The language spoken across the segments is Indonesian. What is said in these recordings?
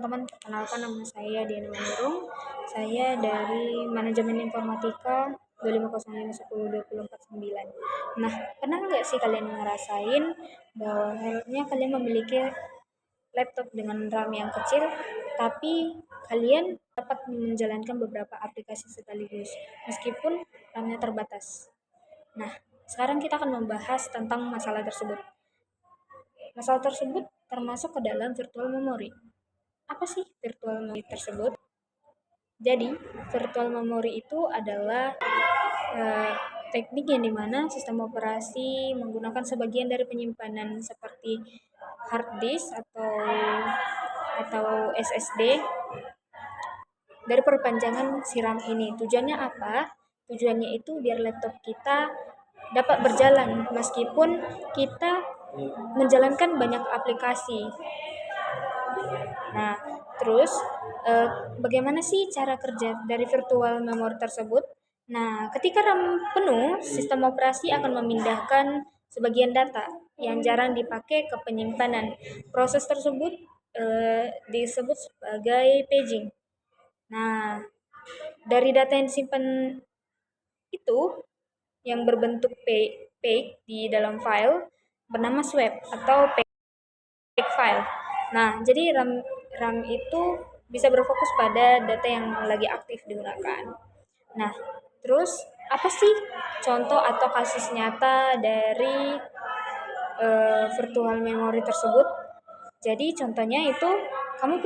Teman-teman, perkenalkan nama saya Diana Manurung. Saya dari Manajemen Informatika 250510249. Nah, pernah nggak sih kalian ngerasain bahwa halnya kalian memiliki laptop dengan RAM yang kecil, tapi kalian dapat menjalankan beberapa aplikasi sekaligus, meskipun RAM-nya terbatas. Nah, sekarang kita akan membahas tentang masalah tersebut. Masalah tersebut termasuk ke dalam virtual memory. Apa sih virtual memory tersebut? Jadi, virtual memory itu adalah teknik yang dimana sistem operasi menggunakan sebagian dari penyimpanan seperti hard disk atau SSD dari perpanjangan si RAM ini. Tujuannya apa? Tujuannya itu biar laptop kita dapat berjalan meskipun kita menjalankan banyak aplikasi. Nah, terus bagaimana sih cara kerja dari virtual memory tersebut? Nah, ketika RAM penuh, sistem operasi akan memindahkan sebagian data yang jarang dipakai ke penyimpanan. Proses tersebut disebut sebagai paging. Nah, dari data yang disimpan itu yang berbentuk page di dalam file bernama swap atau page file. Nah, jadi RAM itu bisa berfokus pada data yang lagi aktif digunakan. Nah, terus apa sih contoh atau kasus nyata dari virtual memory tersebut? Jadi contohnya itu kamu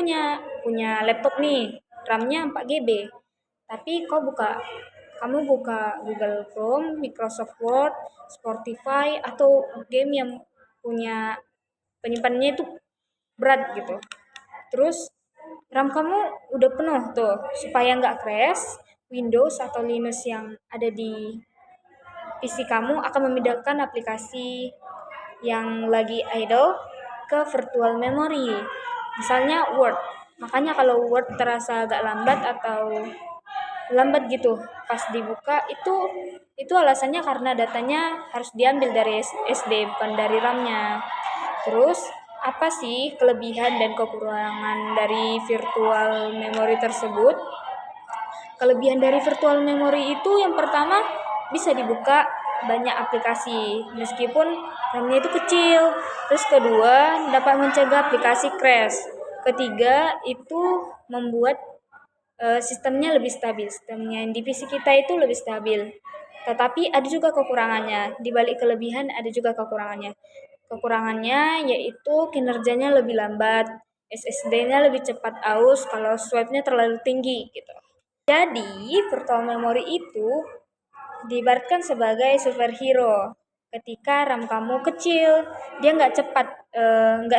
punya laptop nih, RAM-nya 4 GB. Tapi kamu buka Google Chrome, Microsoft Word, Spotify atau game yang punya penyimpanannya itu berat gitu. Terus RAM kamu udah penuh tuh, supaya nggak crash, Windows atau Linux yang ada di PC kamu akan memindahkan aplikasi yang lagi idle ke virtual memory. Misalnya Word. Makanya kalau Word terasa agak lambat gitu pas dibuka itu alasannya karena datanya harus diambil dari SD bukan dari RAM-nya. Terus apa sih kelebihan dan kekurangan dari virtual memory tersebut? Kelebihan dari virtual memory itu yang pertama bisa dibuka banyak aplikasi meskipun RAM-nya itu kecil. Terus kedua, dapat mencegah aplikasi crash. Ketiga, itu membuat sistemnya lebih stabil. Sistemnya di PC kita itu lebih stabil. Tetapi ada juga kekurangannya. Di balik kelebihan ada juga kekurangannya. Kekurangannya yaitu kinerjanya lebih lambat, SSD-nya lebih cepat aus kalau swipe-nya terlalu tinggi gitu. Jadi, virtual memory itu diibaratkan sebagai superhero. Ketika RAM kamu kecil, dia nggak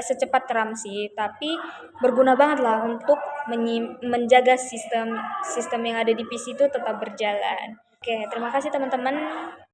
secepat RAM sih, tapi berguna banget lah untuk menjaga sistem yang ada di PC itu tetap berjalan. Oke, terima kasih teman-teman.